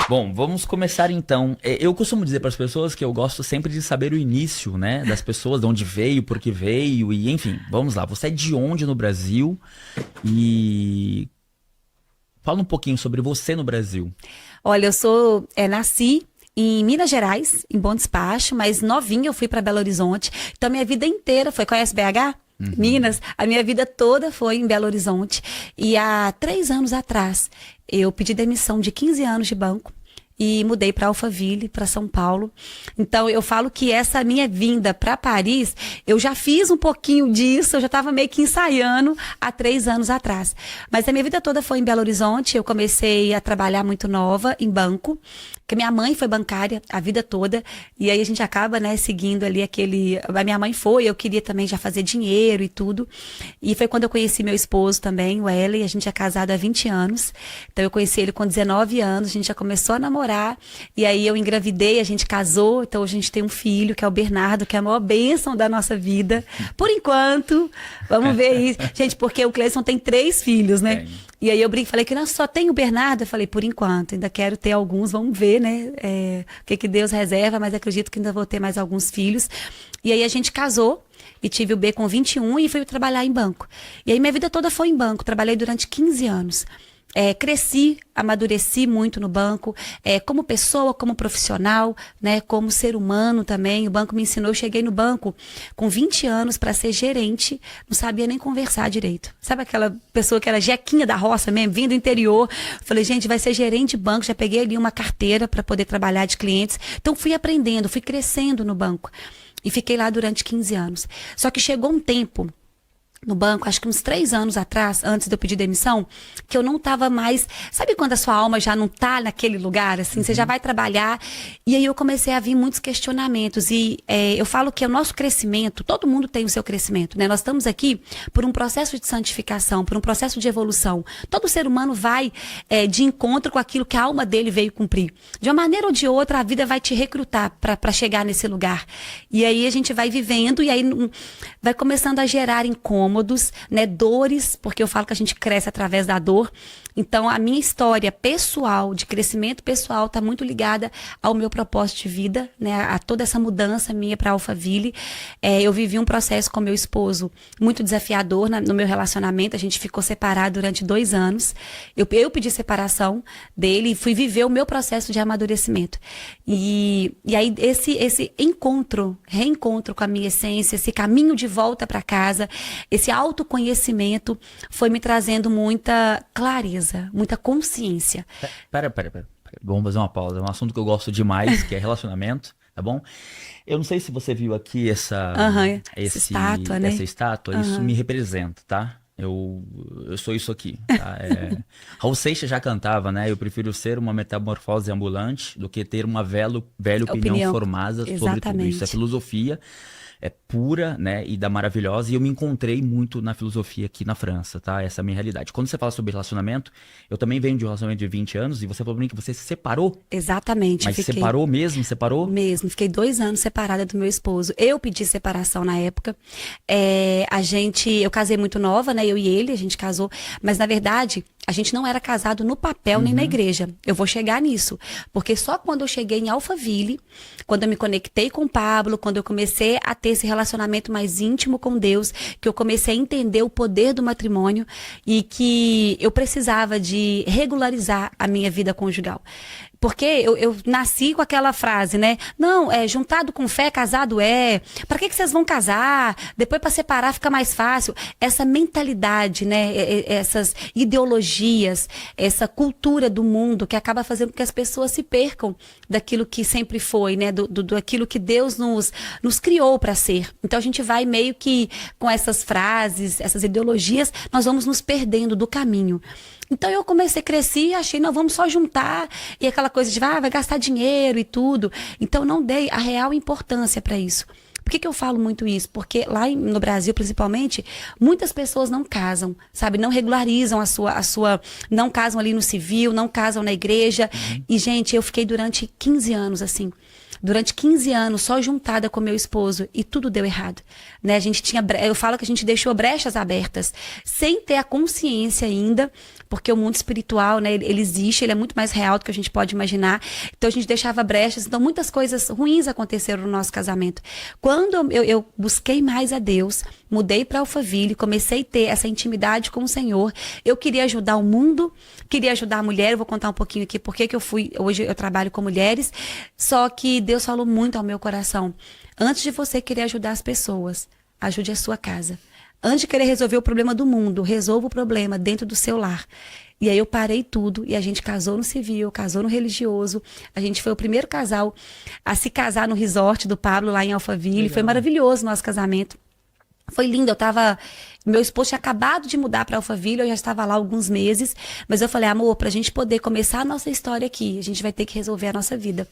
Bom, vamos começar então. Eu costumo dizer para as pessoas que eu gosto sempre de saber o início, né, das pessoas, de onde veio, por que veio e enfim. Vamos lá. Você é de onde no Brasil? E fala um pouquinho sobre você no Brasil. Olha, nasci em Minas Gerais, em Bom Despacho, mas novinha eu fui para Belo Horizonte. Então, minha vida inteira conhece BH? Minas, a minha vida toda foi em Belo Horizonte. E há 3 anos atrás, eu pedi demissão de 15 anos de banco e mudei para Alphaville, para São Paulo. Então, eu falo que essa minha vinda para Paris, eu já fiz um pouquinho disso, eu já estava meio que ensaiando há 3 anos atrás. Mas a minha vida toda foi em Belo Horizonte, eu comecei a trabalhar muito nova em banco, porque minha mãe foi bancária a vida toda, e aí a gente acaba, né, seguindo ali a minha mãe foi, eu queria também já fazer dinheiro e tudo, e foi quando eu conheci meu esposo também, o Eli, a gente é casado há 20 anos, então eu conheci ele com 19 anos, a gente já começou a namorar, e aí eu engravidei, a gente casou, então hoje a gente tem um filho, que é o Bernardo, que é a maior bênção da nossa vida, por enquanto, vamos ver isso, gente, porque o Cleison tem 3 filhos, né? E aí eu brinco, falei que não, só tem o Bernardo. Eu falei, por enquanto, ainda quero ter alguns, vamos ver, né? O que Deus reserva, mas acredito que ainda vou ter mais alguns filhos. E aí a gente casou e tive o B com 21 e fui trabalhar em banco. E aí minha vida toda foi em banco, trabalhei durante 15 anos. Cresci, amadureci muito no banco, como pessoa, como profissional, né, como ser humano também. O banco me ensinou, eu cheguei no banco com 20 anos para ser gerente, não sabia nem conversar direito. Sabe aquela pessoa que era jequinha da roça mesmo, vindo do interior? Falei, gente, vai ser gerente de banco, já peguei ali uma carteira para poder trabalhar de clientes. Então fui aprendendo, fui crescendo no banco e fiquei lá durante 15 anos. Só que chegou um tempo no banco, acho que uns 3 anos atrás, antes de eu pedir demissão, que eu não estava mais... Sabe quando a sua alma já não tá naquele lugar, assim? Você já vai trabalhar. E aí eu comecei a vir muitos questionamentos. E eu falo que o nosso crescimento, todo mundo tem o seu crescimento, né? Nós estamos aqui por um processo de santificação, por um processo de evolução. Todo ser humano vai de encontro com aquilo que a alma dele veio cumprir. De uma maneira ou de outra, a vida vai te recrutar para chegar nesse lugar. E aí a gente vai vivendo e aí vai começando a gerar incômodos, né, dores, porque eu falo que a gente cresce através da dor. Então, a minha história pessoal, de crescimento pessoal, está muito ligada ao meu propósito de vida, né, a toda essa mudança minha para Alphaville. Eu vivi um processo com meu esposo muito desafiador no meu relacionamento. A gente ficou separado durante 2 anos. Eu pedi separação dele e fui viver o meu processo de amadurecimento. E aí, esse reencontro com a minha essência, esse caminho de volta para casa, esse autoconhecimento foi me trazendo muita clareza, muita consciência. Pera. Vamos fazer uma pausa. É um assunto que eu gosto demais, que é relacionamento, tá bom? Eu não sei se você viu aqui essa estátua, né? Essa estátua, isso me representa, tá? Eu sou isso aqui, tá? Raul Seixas já cantava, né? Eu prefiro ser uma metamorfose ambulante do que ter uma velha opinião formada sobre tudo isso. É filosofia. É pura, né, e da maravilhosa, e eu me encontrei muito na filosofia aqui na França, tá? Essa é a minha realidade. Quando você fala sobre relacionamento, eu também venho de um relacionamento de 20 anos, e você falou pra mim que você se separou. Exatamente. Mas separou mesmo? Separou? Mesmo, fiquei 2 anos separada do meu esposo. Eu pedi separação na época. Eu casei muito nova, né, eu e ele, a gente casou, mas na verdade... A gente não era casado no papel nem na igreja. Eu vou chegar nisso. Porque só quando eu cheguei em Alphaville, quando eu me conectei com o Pablo, quando eu comecei a ter esse relacionamento mais íntimo com Deus, que eu comecei a entender o poder do matrimônio e que eu precisava de regularizar a minha vida conjugal. Porque eu nasci com aquela frase, né? Não, juntado com fé, casado é. Para que vocês vão casar? Depois para separar fica mais fácil. Essa mentalidade, né? Essas ideologias, essa cultura do mundo que acaba fazendo com que as pessoas se percam daquilo que sempre foi, né? Daquilo que Deus nos criou para ser. Então a gente vai meio que com essas frases, essas ideologias, nós vamos nos perdendo do caminho. Então eu cresci e achei, não, vamos só juntar, e aquela coisa de, vai gastar dinheiro e tudo. Então não dei a real importância para isso. Por que eu falo muito isso? Porque lá no Brasil, principalmente, muitas pessoas não casam, sabe? Não regularizam não casam ali no civil, não casam na igreja. E, gente, eu fiquei durante 15 anos assim. Durante 15 anos, só juntada com meu esposo, e tudo deu errado. Né? Eu falo que a gente deixou brechas abertas, sem ter a consciência ainda porque o mundo espiritual, né, ele existe, ele é muito mais real do que a gente pode imaginar. Então a gente deixava brechas, então muitas coisas ruins aconteceram no nosso casamento. Quando eu busquei mais a Deus, mudei para Alphaville, comecei a ter essa intimidade com o Senhor, eu queria ajudar o mundo, queria ajudar a mulher. Eu vou contar um pouquinho aqui porque que hoje eu trabalho com mulheres, só que Deus falou muito ao meu coração: antes de você querer ajudar as pessoas, ajude a sua casa. Antes de querer resolver o problema do mundo, resolva o problema dentro do seu lar. E aí eu parei tudo e a gente casou no civil, casou no religioso. A gente foi o primeiro casal a se casar no resort do Pablo, lá em Alphaville. Legal. Foi maravilhoso o nosso casamento. Foi lindo, meu esposo tinha acabado de mudar para Alphaville, eu já estava lá há alguns meses, mas eu falei: amor, pra gente poder começar a nossa história aqui, a gente vai ter que resolver a nossa vida.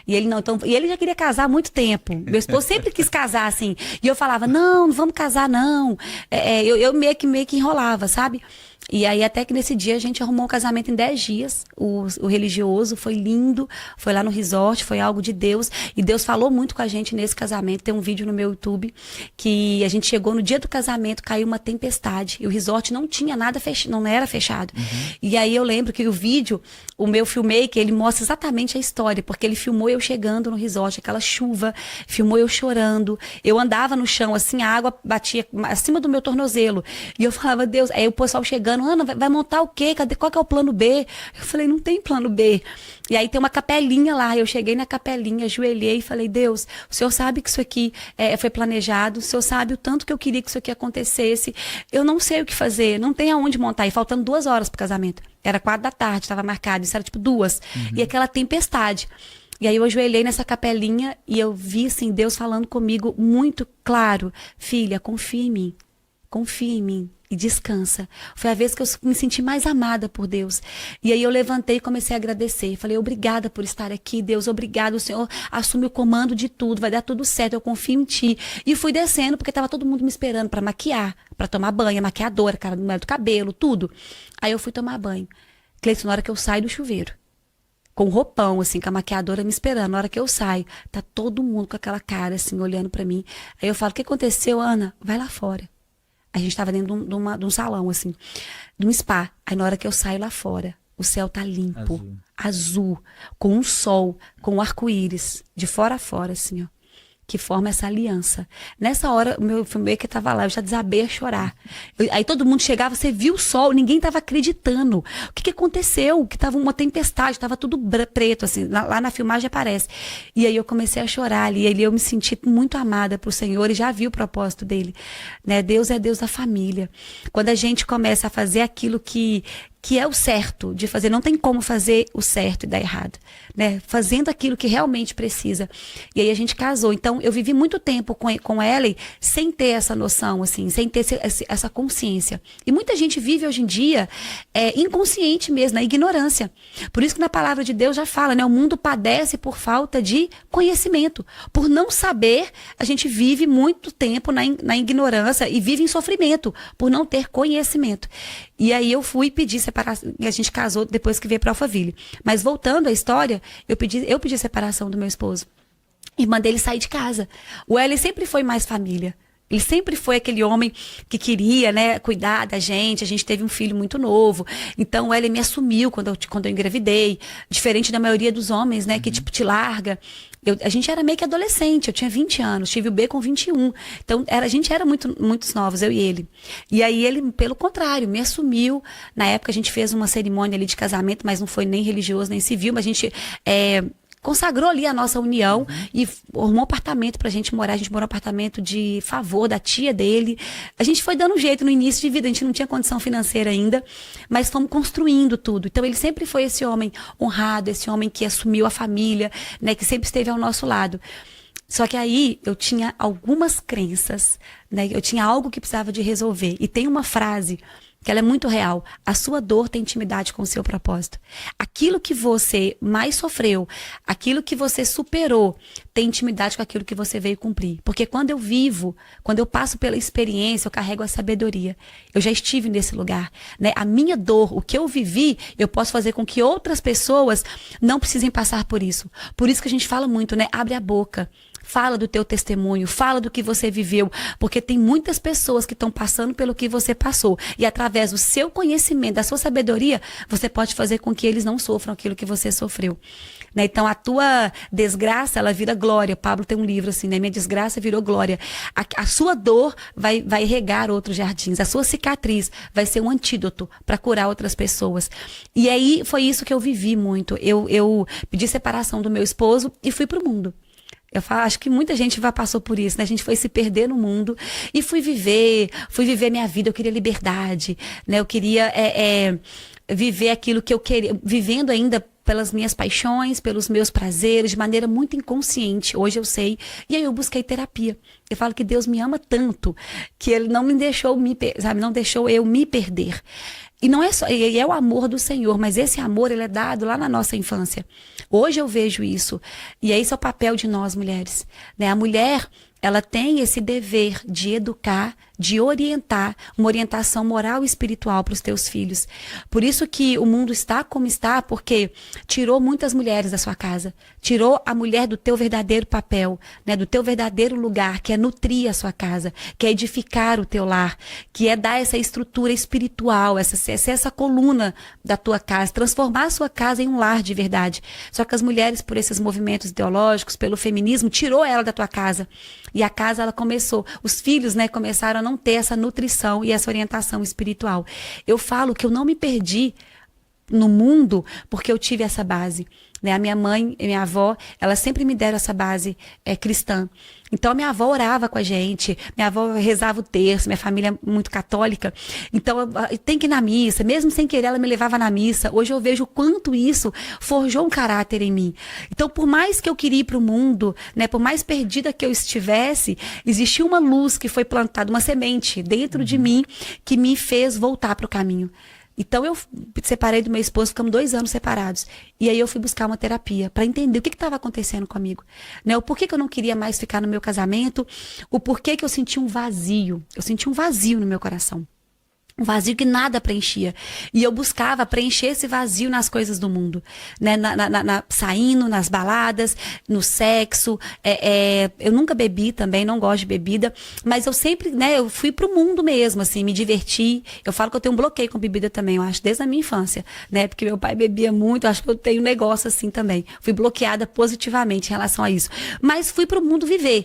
E ele não, então, e ele já queria casar há muito tempo, meu esposo sempre quis casar assim, e eu falava: não vamos casar não, eu meio que enrolava, sabe? E aí até que nesse dia a gente arrumou um casamento em 10 dias, o religioso, foi lindo, foi lá no resort, foi algo de Deus, e Deus falou muito com a gente nesse casamento. Tem um vídeo no meu YouTube que a gente chegou no dia do casamento, caiu uma tempestade, e o resort não tinha nada fechado, não era fechado. E aí eu lembro que o vídeo, o meu filmmaker, ele mostra exatamente a história, porque ele filmou eu chegando no resort, aquela chuva, filmou eu chorando, eu andava no chão assim, a água batia acima do meu tornozelo, e eu falava: Deus, aí o pessoal chegando: Ana, vai montar o quê? Qual que é o plano B? Eu falei: não tem plano B. E aí tem uma capelinha lá, eu cheguei na capelinha, ajoelhei e falei: Deus, o Senhor sabe que isso aqui foi planejado, o Senhor sabe o tanto que eu queria que isso aqui acontecesse, eu não sei o que fazer, não tem aonde montar. E faltando 2 horas pro casamento, era 4 da tarde, estava marcado, isso era tipo 2, e aquela tempestade. E aí eu ajoelhei nessa capelinha e eu vi assim, Deus falando comigo muito claro: filha, confia em mim e descansa. Foi a vez que eu me senti mais amada por Deus. E aí eu levantei e comecei a agradecer. Falei: obrigada por estar aqui, Deus, obrigado, o Senhor assume o comando de tudo, vai dar tudo certo, eu confio em Ti. E fui descendo, porque estava todo mundo me esperando para maquiar, para tomar banho, a maquiadora, cara do cabelo, tudo. Aí eu fui tomar banho. Cleiton, na hora que eu saio do chuveiro, com roupão, assim, com a maquiadora me esperando, na hora que eu saio, tá todo mundo com aquela cara, assim, olhando para mim. Aí eu falo: o que aconteceu, Ana? Vai lá fora. A gente estava dentro de um salão, assim, de um spa. Aí na hora que eu saio lá fora, o céu tá limpo, azul, com um sol, com um arco-íris, de fora a fora, assim, ó, que forma essa aliança. Nessa hora, o meu filmmaker estava lá, eu já desabei a chorar. Aí todo mundo chegava, você viu o sol, ninguém estava acreditando. O que aconteceu? Que estava uma tempestade, estava tudo preto, assim, lá na filmagem aparece. E aí eu comecei a chorar ali, e eu me senti muito amada pro Senhor e já vi o propósito dele. Né? Deus é Deus da família. Quando a gente começa a fazer aquilo que é o certo de fazer, não tem como fazer o certo e dar errado, né? Fazendo aquilo que realmente precisa. E aí a gente casou. Então eu vivi muito tempo com Ellen sem ter essa noção, assim, sem ter essa consciência. E muita gente vive hoje em dia inconsciente mesmo, na ignorância. Por isso que na palavra de Deus já fala, né? O mundo padece por falta de conhecimento. Por não saber, a gente vive muito tempo na ignorância e vive em sofrimento por não ter conhecimento. E aí eu fui pedir separação, e a gente casou depois que veio para Alphaville. Mas voltando à história, eu pedi separação do meu esposo. E mandei ele sair de casa. O Eli sempre foi mais família. Ele sempre foi aquele homem que queria, né, cuidar da gente. A gente teve um filho muito novo. Então, o Eli me assumiu quando eu engravidei. Diferente da maioria dos homens, né, que tipo te larga. A gente era meio que adolescente. Eu tinha 20 anos. Tive o B com 21. Então, a gente era muitos novos, eu e ele. E aí, ele, pelo contrário, me assumiu. Na época, a gente fez uma cerimônia ali de casamento, mas não foi nem religioso, nem civil. Mas a gente consagrou ali a nossa união e arrumou um apartamento pra gente morar. A gente morou no apartamento de favor da tia dele. A gente foi dando um jeito no início de vida, a gente não tinha condição financeira ainda, mas fomos construindo tudo. Então ele sempre foi esse homem honrado, esse homem que assumiu a família, né, que sempre esteve ao nosso lado. Só que aí eu tinha algumas crenças, né, eu tinha algo que precisava de resolver. E tem uma frase que ela é muito real: a sua dor tem intimidade com o seu propósito. Aquilo que você mais sofreu, aquilo que você superou, tem intimidade com aquilo que você veio cumprir. Porque quando eu passo pela experiência, eu carrego a sabedoria. Eu já estive nesse lugar, né? A minha dor, o que eu vivi, eu posso fazer com que outras pessoas não precisem passar por isso. Por isso que a gente fala muito, né? Abre a boca. Fala do teu testemunho, fala do que você viveu, porque tem muitas pessoas que estão passando pelo que você passou. E através do seu conhecimento, da sua sabedoria, você pode fazer com que eles não sofram aquilo que você sofreu. Né? Então, a tua desgraça, ela vira glória. Pablo tem um livro assim, né? Minha desgraça virou glória. A sua dor vai regar outros jardins. A sua cicatriz vai ser um antídoto para curar outras pessoas. E aí, foi isso que eu vivi muito. Eu pedi separação do meu esposo e fui pro mundo. Eu falo, acho que muita gente passou por isso, né? A gente foi se perder no mundo e fui viver minha vida. Eu queria liberdade, né? Eu queria viver aquilo que eu queria, vivendo ainda pelas minhas paixões, pelos meus prazeres, de maneira muito inconsciente. Hoje eu sei. E aí eu busquei terapia. Eu falo que Deus me ama tanto que Ele não me deixou não deixou eu me perder. E não é só, e é o amor do Senhor, mas esse amor, ele é dado lá na nossa infância. Hoje eu vejo isso. E esse é o papel de nós, mulheres. Né? A mulher, ela tem esse dever de educar, de orientar, uma orientação moral e espiritual para os teus filhos. Por isso que o mundo está como está, porque tirou muitas mulheres da sua casa. Tirou a mulher do teu verdadeiro papel, né? Do teu verdadeiro lugar, que é nutrir a sua casa, que é edificar o teu lar, que é dar essa estrutura espiritual, essa coluna da tua casa, transformar a sua casa em um lar de verdade. Só que as mulheres, por esses movimentos ideológicos, pelo feminismo, tirou ela da tua casa. E a casa, ela começou, os filhos, né, começaram a não ter essa nutrição e essa orientação espiritual. Eu falo que eu não me perdi no mundo porque eu tive essa base. Né? A minha mãe e minha avó, elas sempre me deram essa base cristã. Então, a minha avó orava com a gente, minha avó rezava o terço, minha família é muito católica. Então, tem que ir na missa, mesmo sem querer, ela me levava na missa. Hoje eu vejo o quanto isso forjou um caráter em mim. Então, por mais que eu queria ir para o mundo, né, por mais perdida que eu estivesse, existia uma luz que foi plantada, uma semente dentro de mim que me fez voltar para o caminho. Então, eu separei do meu esposo, ficamos 2 anos separados. E aí eu fui buscar uma terapia para entender o que estava acontecendo comigo. Né? O porquê que eu não queria mais ficar no meu casamento, o porquê que eu sentia um vazio. Eu sentia um vazio no meu coração. Um vazio que nada preenchia. E eu buscava preencher esse vazio nas coisas do mundo. Né? Saindo, nas baladas, no sexo. Eu nunca bebi também, não gosto de bebida. Mas eu sempre, né, eu fui pro mundo mesmo, assim, me diverti. Eu falo que eu tenho um bloqueio com bebida também, eu acho, desde a minha infância. Né? Porque meu pai bebia muito, eu acho que eu tenho um negócio assim também. Fui bloqueada positivamente em relação a isso. Mas fui pro mundo viver.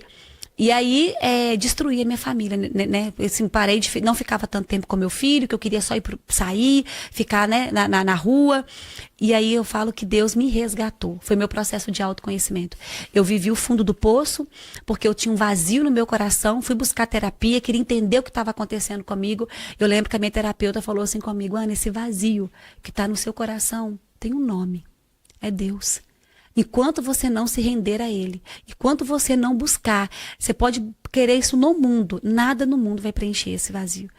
E aí, destruí a minha família, né? Assim, parei não ficava tanto tempo com meu filho, que eu queria só sair, ficar, né, na rua. E aí eu falo que Deus me resgatou. Foi meu processo de autoconhecimento. Eu vivi o fundo do poço, porque eu tinha um vazio no meu coração, fui buscar terapia, queria entender o que estava acontecendo comigo. Eu lembro que a minha terapeuta falou assim comigo: Ana, esse vazio que está no seu coração tem um nome, é Deus. Enquanto você não se render a Ele, enquanto você não buscar, você pode querer isso no mundo, nada no mundo vai preencher esse vazio.